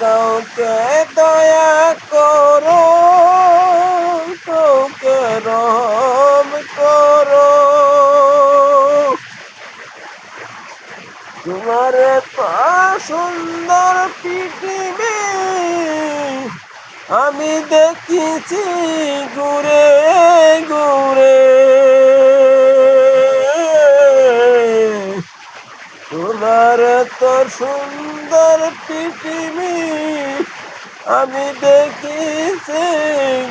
কাউকে দয়া করো, কাউকে রহম করো। তোমার এত সুন্দর পৃথিবী আমি দেখেছি ঘুরে ঘুরে। তোমার এত সুন্দর পৃথিবী আমি দেখেছি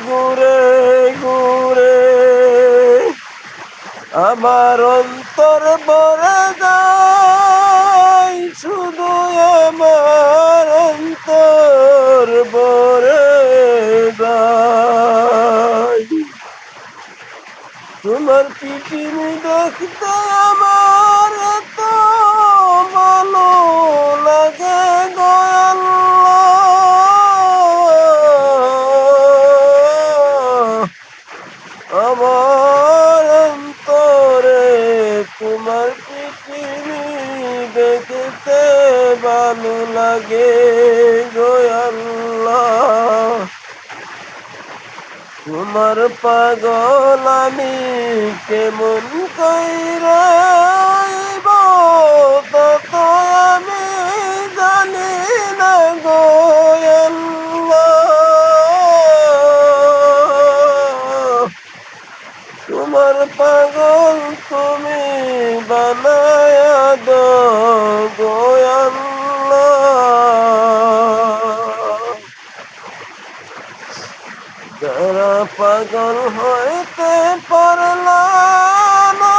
ঘুরে ঘুরে। আমার অন্তর ভরে যায়, শুধু আমার অন্তর ভরে যায়। তোমার পৃথিবী দেখতে আমার এত ভালো লাগে গো আল্লাহ। আমার অন্তরে তোমার পৃথিবী দেখতে ভালো লাগে গো আল্লাহ। তোমার পাগল আমি কেমন কইরা হইব তা তো আমি জানি না গো আল্লাহ। তোমার পাগল তুমি বানায়া দাও গো আল্লাহ। যারা পাগল হইতে পারল না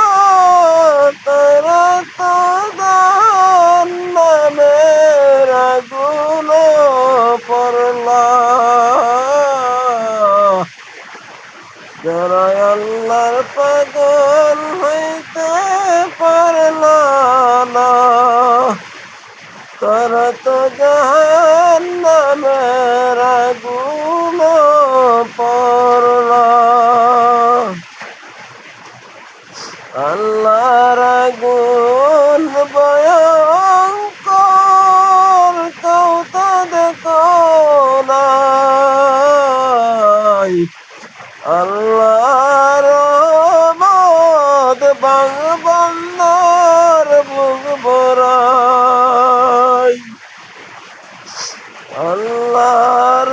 তারা তো জাহান্নামের আগুনে পড়ল। যারা আল্লাহর পাগল হইতে পারল না তারা তো জাহান্নামের আগুনে পড়ল। আল্লাহর আগুন ভয়ঙ্কর, কেউ তো দেখো নাই। আল্লাহর রহমত বান্দার বুক ভরায়। আল্লাহর